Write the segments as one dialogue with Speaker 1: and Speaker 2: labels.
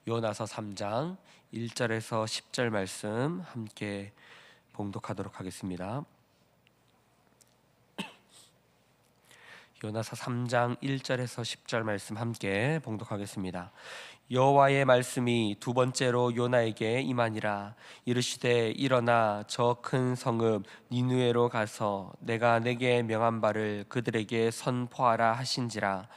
Speaker 1: 요나서 3장 1절에서 10절 말씀 함께 봉독하도록 하겠습니다. 요나서 3장 1절에서 10절 말씀 함께 봉독하겠습니다. 여호와의 말씀이 두 번째로 요나에게 임하니라. 이르시되 일어나 저 큰 성읍 니느웨로 가서 내가 내게 명한 바를 그들에게 선포하라 하신지라.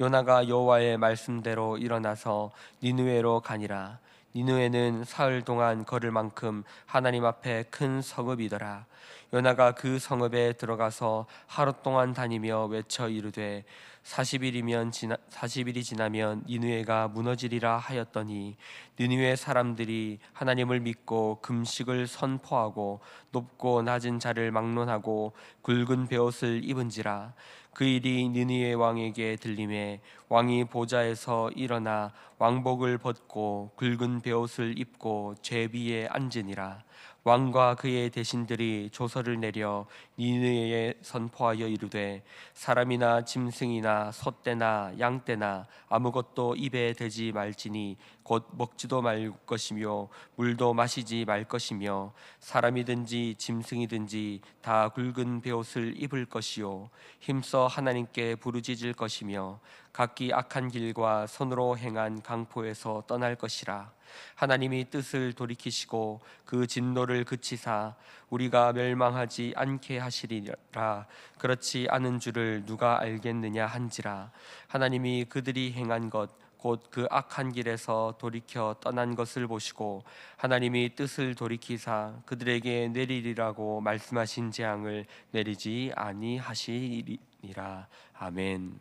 Speaker 1: 요나가 여호와의 말씀대로 일어나서 니느웨로 가니라. 니느웨는 사흘 동안 걸을 만큼 하나님 앞에 큰 성읍이더라. 요나가 그 성읍에 들어가서 하루 동안 다니며 외쳐 이르되 40일이 지나면 니느웨가 무너지리라 하였더니 니느웨 사람들이 하나님을 믿고 금식을 선포하고 높고 낮은 자를 막론하고 굵은 베옷을 입은지라. 그 일이 니느웨 왕에게 들림에 왕이 보좌에서 일어나 왕복을 벗고 굵은 베옷을 입고 제비에 앉으니라. 왕과 그의 대신들이 조서를 내려 니느웨에 선포하여 이르되 사람이나 짐승이나 소떼나 양떼나 아무것도 입에 대지 말지니 곧 먹지도 말 것이며 물도 마시지 말 것이며 사람이든지 짐승이든지 다 굵은 베옷을 입을 것이요 힘써 하나님께 부르짖을 것이며 각기 악한 길과 손으로 행한 강포에서 떠날 것이라. 하나님이 뜻을 돌이키시고 그 진노를 그치사 우리가 멸망하지 않게 하시리라. 그렇지 않은 줄을 누가 알겠느냐 한지라. 하나님이 그들이 행한 것 곧 그 악한 길에서 돌이켜 떠난 것을 보시고 하나님이 뜻을 돌이키사 그들에게 내리리라고 말씀하신 재앙을 내리지 아니하시리라. 아멘.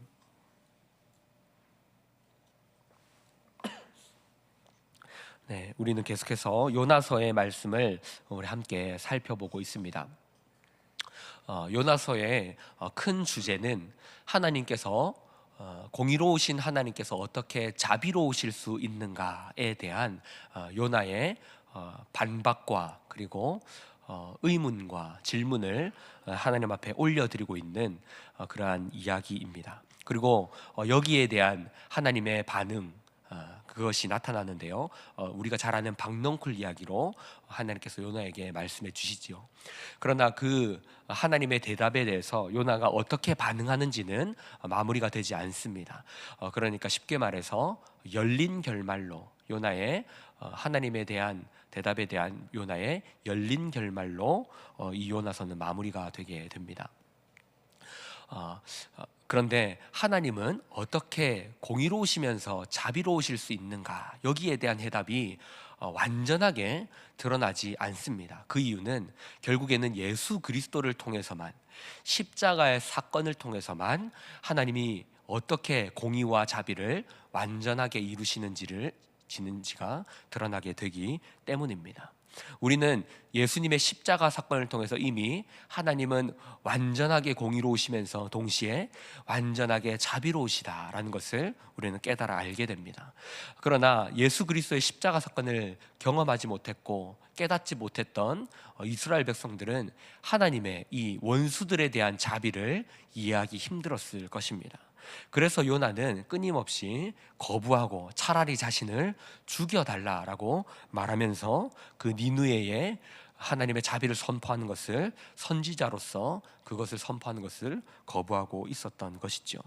Speaker 1: 네, 우리는 계속해서 요나서의 말씀을 우리 함께 살펴보고 있습니다. 요나서의 큰 주제는 하나님께서 공의로우신 하나님께서 어떻게 자비로우실 수 있는가에 대한 요나의 반박과 그리고 의문과 질문을 하나님 앞에 올려드리고 있는 그러한 이야기입니다. 그리고 여기에 대한 하나님의 반응, 그것이 나타나는데요. 우리가 잘 아는 박넝쿨 이야기로 하나님께서 요나에게 말씀해 주시지요. 그러나 그 하나님의 대답에 대해서 요나가 어떻게 반응하는지는 마무리가 되지 않습니다. 그러니까 쉽게 말해서 열린 결말로 요나의 하나님에 대한 대답에 대한 요나의 열린 결말로 이 요나서는 마무리가 되게 됩니다. 그런데 하나님은 어떻게 공의로우시면서 자비로우실 수 있는가? 여기에 대한 해답이 완전하게 드러나지 않습니다. 그 이유는 결국에는 예수 그리스도를 통해서만, 십자가의 사건을 통해서만 하나님이 어떻게 공의와 자비를 완전하게 이루시는지가 드러나게 되기 때문입니다. 우리는 예수님의 십자가 사건을 통해서 이미 하나님은 완전하게 공의로우시면서 동시에 완전하게 자비로우시다라는 것을 우리는 깨달아 알게 됩니다. 그러나 예수 그리스도의 십자가 사건을 경험하지 못했고 깨닫지 못했던 이스라엘 백성들은 하나님의 이 원수들에 대한 자비를 이해하기 힘들었을 것입니다. 그래서 요나는 끊임없이 거부하고 차라리 자신을 죽여달라라고 말하면서 그 니느웨에 하나님의 자비를 선포하는 것을, 선지자로서 그것을 선포하는 것을 거부하고 있었던 것이죠.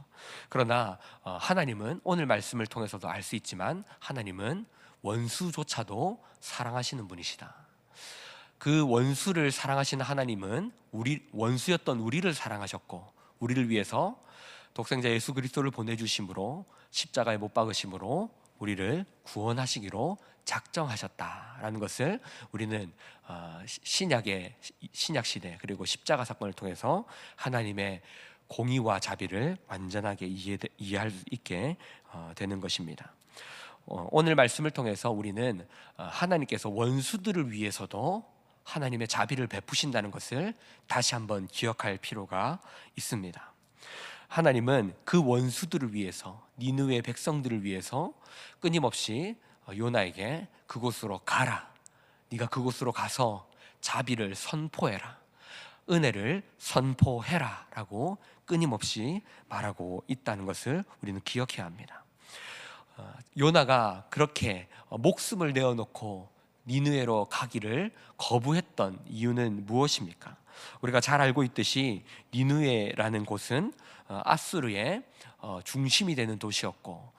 Speaker 1: 그러나 하나님은 오늘 말씀을 통해서도 알 수 있지만 하나님은 원수조차도 사랑하시는 분이시다. 그 원수를 사랑하시는 하나님은 원수였던 우리를 사랑하셨고 우리를 위해서 독생자 예수 그리스도를 보내주심으로 십자가에 못 박으심으로 우리를 구원하시기로 작정하셨다라는 것을 우리는 신약 시대 그리고 십자가 사건을 통해서 하나님의 공의와 자비를 완전하게 이해할 수 있게 되는 것입니다. 오늘 말씀을 통해서 우리는 하나님께서 원수들을 위해서도 하나님의 자비를 베푸신다는 것을 다시 한번 기억할 필요가 있습니다. 하나님은 그 원수들을 위해서, 니느웨 백성들을 위해서 끊임없이 요나에게 그곳으로 가라, 네가 그곳으로 가서 자비를 선포해라, 은혜를 선포해라 라고 끊임없이 말하고 있다는 것을 우리는 기억해야 합니다. 요나가 그렇게 목숨을 내어놓고 니느웨로 가기를 거부했던 이유는 무엇입니까? 우리가 잘 알고 있듯이 니느웨라는 곳은 아수르의 중심이 되는 도시였고,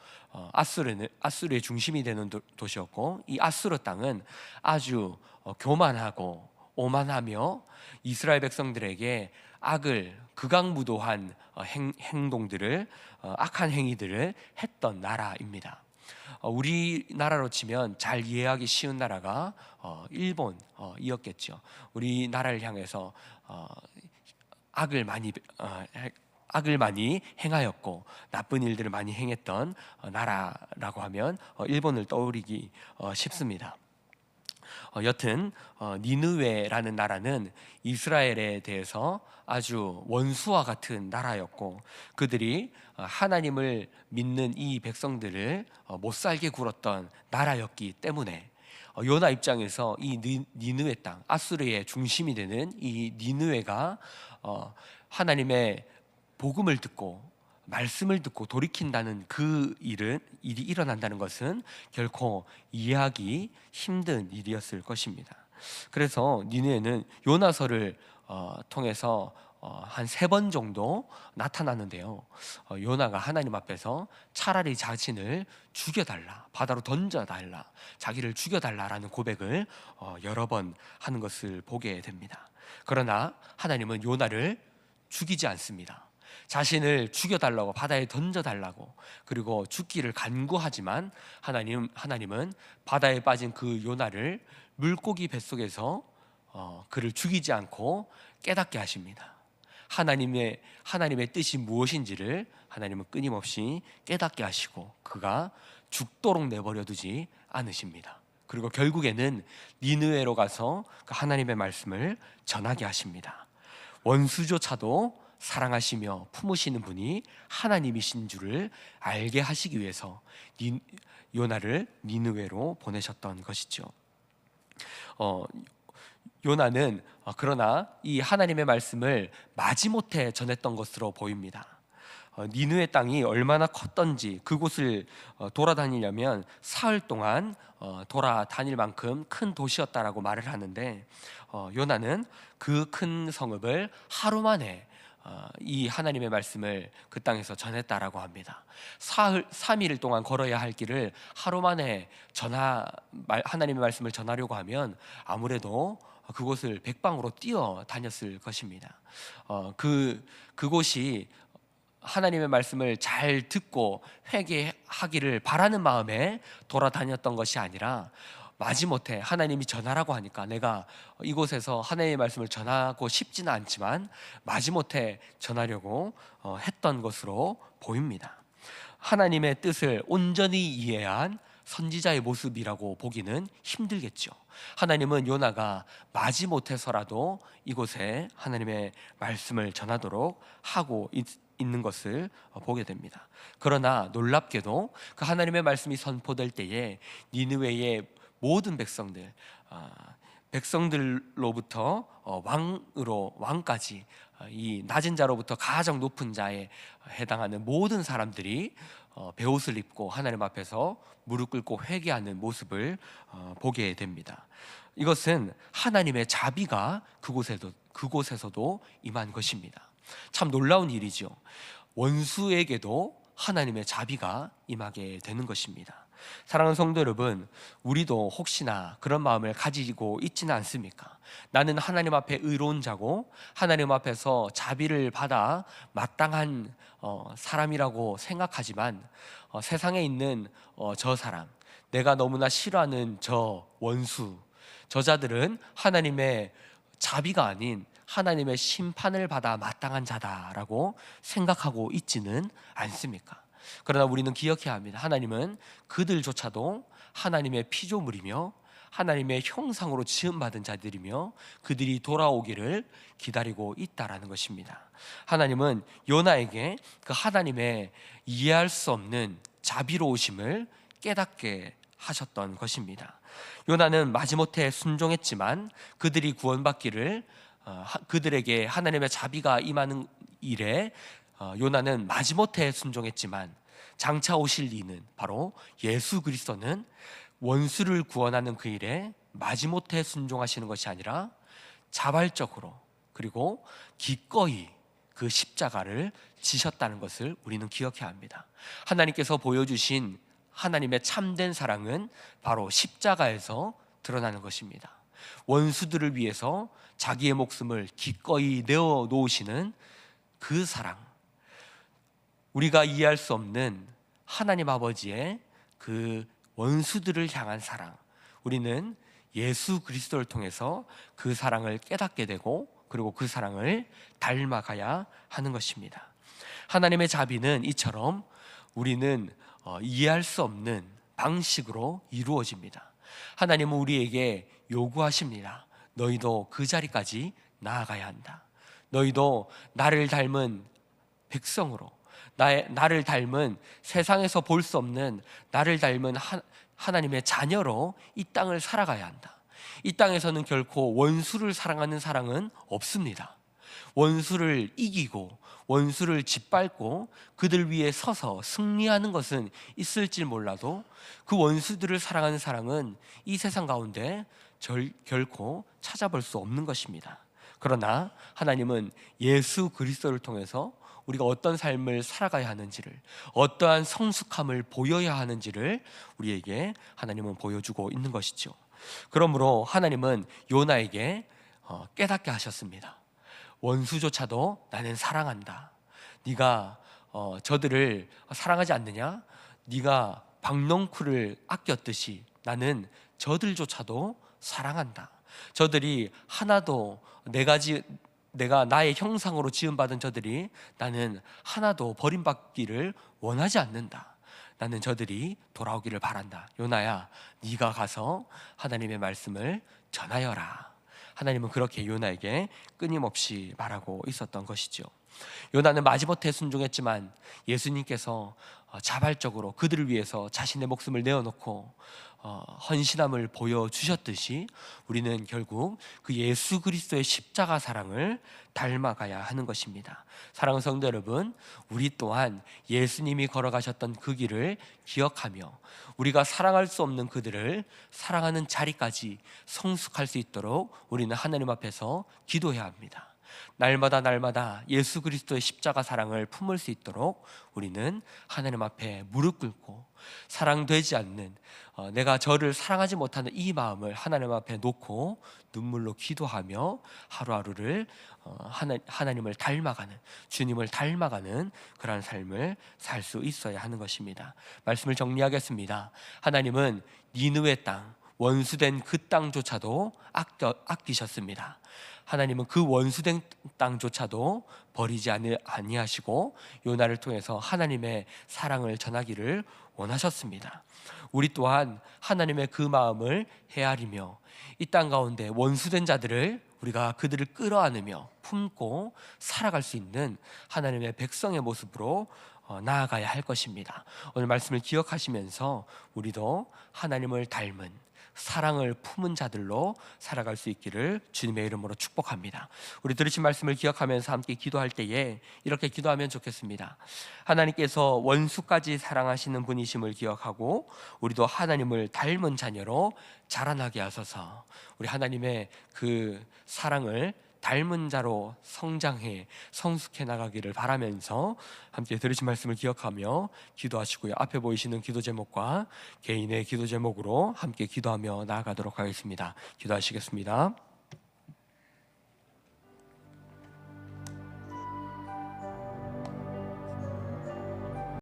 Speaker 1: 아수르의 중심이 되는 도시였고, 이 아수르 땅은 아주 교만하고 오만하며 이스라엘 백성들에게 악을 극악무도한 행동들을, 악한 행위들을 했던 나라입니다. 우리나라로 치면 잘 이해하기 쉬운 나라가 일본이었겠죠. 우리나라를 향해서 악을 많이 행하였고 나쁜 일들을 많이 행했던 나라라고 하면 일본을 떠올리기 쉽습니다. 여튼 니느웨라는 나라는 이스라엘에 대해서 아주 원수와 같은 나라였고, 그들이 하나님을 믿는 이 백성들을 못 살게 굴었던 나라였기 때문에 요나 입장에서 이 니느웨 땅, 아수르의 중심이 되는 이 니느웨가 하나님의 복음을 듣고 말씀을 듣고 돌이킨다는 그 일이 일어난다는 것은 결코 이해하기 힘든 일이었을 것입니다. 그래서 니느웨는 요나서를 통해서 한 3번 정도 나타나는데요, 요나가 하나님 앞에서 차라리 자신을 죽여달라, 바다로 던져달라, 자기를 죽여달라라는 고백을 여러 번 하는 것을 보게 됩니다. 그러나 하나님은 요나를 죽이지 않습니다. 자신을 죽여달라고, 바다에 던져달라고, 그리고 죽기를 간구하지만 하나님은 바다에 빠진 그 요나를 물고기 뱃속에서 그를 죽이지 않고 깨닫게 하십니다. 하나님의 뜻이 무엇인지를 하나님은 끊임없이 깨닫게 하시고 그가 죽도록 내버려 두지 않으십니다. 그리고 결국에는 니느웨로 가서 그 하나님의 말씀을 전하게 하십니다. 원수조차도 사랑하시며 품으시는 분이 하나님이신 줄을 알게 하시기 위해서 요나를 니느웨로 보내셨던 것이죠. 요나는 그러나 이 하나님의 말씀을 마지못해 전했던 것으로 보입니다. 니느웨 땅이 얼마나 컸던지 그곳을 돌아다니려면 사흘 동안 돌아다닐 만큼 큰 도시였다라고 말을 하는데, 요나는 그 큰 성읍을 하루 만에 이 하나님의 말씀을 그 땅에서 전했다라고 합니다. 3일 동안 걸어야 할 길을 하루 만에 하나님의 말씀을 전하려고 하면 아무래도 그곳을 백방으로 뛰어다녔을 것입니다. 그곳이 하나님의 말씀을 잘 듣고 회개하기를 바라는 마음에 돌아다녔던 것이 아니라 마지못해 하나님이 전하라고 하니까 내가 이곳에서 하나님의 말씀을 전하고 싶지는 않지만 마지못해 전하려고 했던 것으로 보입니다. 하나님의 뜻을 온전히 이해한 선지자의 모습이라고 보기는 힘들겠죠. 하나님은 요나가 마지못해서라도 이곳에 하나님의 말씀을 전하도록 하고 있는 것을 보게 됩니다. 그러나 놀랍게도 그 하나님의 말씀이 선포될 때에 니느웨의 모든 백성들로부터 왕까지, 이 낮은 자로부터 가장 높은 자에 해당하는 모든 사람들이 베옷을 입고 하나님 앞에서 무릎 꿇고 회개하는 모습을 보게 됩니다. 이것은 하나님의 자비가 그곳에서도 임한 것입니다. 참 놀라운 일이죠. 원수에게도 하나님의 자비가 임하게 되는 것입니다. 사랑하는 성도 여러분, 우리도 혹시나 그런 마음을 가지고 있지는 않습니까? 나는 하나님 앞에 의로운 자고 하나님 앞에서 자비를 받아 마땅한 사람이라고 생각하지만 세상에 있는 저 사람, 내가 너무나 싫어하는 저 원수, 저자들은 하나님의 자비가 아닌 하나님의 심판을 받아 마땅한 자다라고 생각하고 있지는 않습니까? 그러나 우리는 기억해야 합니다. 하나님은 그들조차도 하나님의 피조물이며 하나님의 형상으로 지음받은 자들이며 그들이 돌아오기를 기다리고 있다라는 것입니다. 하나님은 요나에게 그 하나님의 이해할 수 없는 자비로우심을 깨닫게 하셨던 것입니다. 요나는 마지못해 순종했지만 그들이 구원받기를, 그들에게 하나님의 자비가 임하는 일에 요나는 마지못해 순종했지만 장차 오실 이는 바로 예수 그리스도는 원수를 구원하는 그 일에 마지못해 순종하시는 것이 아니라 자발적으로 그리고 기꺼이 그 십자가를 지셨다는 것을 우리는 기억해야 합니다. 하나님께서 보여주신 하나님의 참된 사랑은 바로 십자가에서 드러나는 것입니다. 원수들을 위해서 자기의 목숨을 기꺼이 내어 놓으시는 그 사랑, 우리가 이해할 수 없는 하나님 아버지의 그 원수들을 향한 사랑, 우리는 예수 그리스도를 통해서 그 사랑을 깨닫게 되고 그리고 그 사랑을 닮아가야 하는 것입니다. 하나님의 자비는 이처럼 우리는 이해할 수 없는 방식으로 이루어집니다. 하나님은 우리에게 요구하십니다. 너희도 그 자리까지 나아가야 한다. 너희도 나를 닮은 백성으로, 나를 닮은 세상에서 볼 수 없는 나를 닮은 하나님의 자녀로 이 땅을 살아가야 한다. 이 땅에서는 결코 원수를 사랑하는 사랑은 없습니다. 원수를 이기고 원수를 짓밟고 그들 위에 서서 승리하는 것은 있을지 몰라도 그 원수들을 사랑하는 사랑은 이 세상 가운데 결코 찾아볼 수 없는 것입니다. 그러나 하나님은 예수 그리스도를 통해서 우리가 어떤 삶을 살아가야 하는지를, 어떠한 성숙함을 보여야 하는지를 우리에게 하나님은 보여주고 있는 것이죠. 그러므로 하나님은 요나에게 깨닫게 하셨습니다. 원수조차도 나는 사랑한다. 네가 저들을 사랑하지 않느냐? 네가 박넝쿨을 아꼈듯이 나는 저들조차도 사랑한다. 저들이 하나도 내가 나의 형상으로 지음받은 저들이 나는 하나도 버림받기를 원하지 않는다. 나는 저들이 돌아오기를 바란다. 요나야, 네가 가서 하나님의 말씀을 전하여라. 하나님은 그렇게 요나에게 끊임없이 말하고 있었던 것이죠. 요나는 마지못해 순종했지만 예수님께서 자발적으로 그들을 위해서 자신의 목숨을 내어놓고 헌신함을 보여주셨듯이 우리는 결국 그 예수 그리스도의 십자가 사랑을 닮아가야 하는 것입니다. 사랑하는 성도 여러분, 우리 또한 예수님이 걸어가셨던 그 길을 기억하며 우리가 사랑할 수 없는 그들을 사랑하는 자리까지 성숙할 수 있도록 우리는 하나님 앞에서 기도해야 합니다. 날마다 예수 그리스도의 십자가 사랑을 품을 수 있도록 우리는 하나님 앞에 무릎 꿇고 사랑되지 않는 내가 저를 사랑하지 못하는 이 마음을 하나님 앞에 놓고 눈물로 기도하며 하루하루를 하나님을 닮아가는, 주님을 닮아가는 그러한 삶을 살 수 있어야 하는 것입니다. 말씀을 정리하겠습니다. 하나님은 니느웨 땅, 원수된 그 땅조차도 아끼셨습니다. 하나님은 그 원수된 땅조차도 버리지 아니하시고 요나를 통해서 하나님의 사랑을 전하기를 원하셨습니다. 우리 또한 하나님의 그 마음을 헤아리며 이 땅 가운데 원수된 자들을 우리가 그들을 끌어안으며 품고 살아갈 수 있는 하나님의 백성의 모습으로 나아가야 할 것입니다. 오늘 말씀을 기억하시면서 우리도 하나님을 닮은 사랑을 품은 자들로 살아갈 수 있기를 주님의 이름으로 축복합니다. 우리 들으신 말씀을 기억하면서 함께 기도할 때에 이렇게 기도하면 좋겠습니다. 하나님께서 원수까지 사랑하시는 분이심을 기억하고 우리도 하나님을 닮은 자녀로 자라나게 하소서. 우리 하나님의 그 사랑을 닮은 자로 성장해 성숙해 나가기를 바라면서 함께 들으신 말씀을 기억하며 기도하시고요. 앞에 보이시는 기도 제목과 개인의 기도 제목으로 함께 기도하며 나아가도록 하겠습니다. 기도하시겠습니다.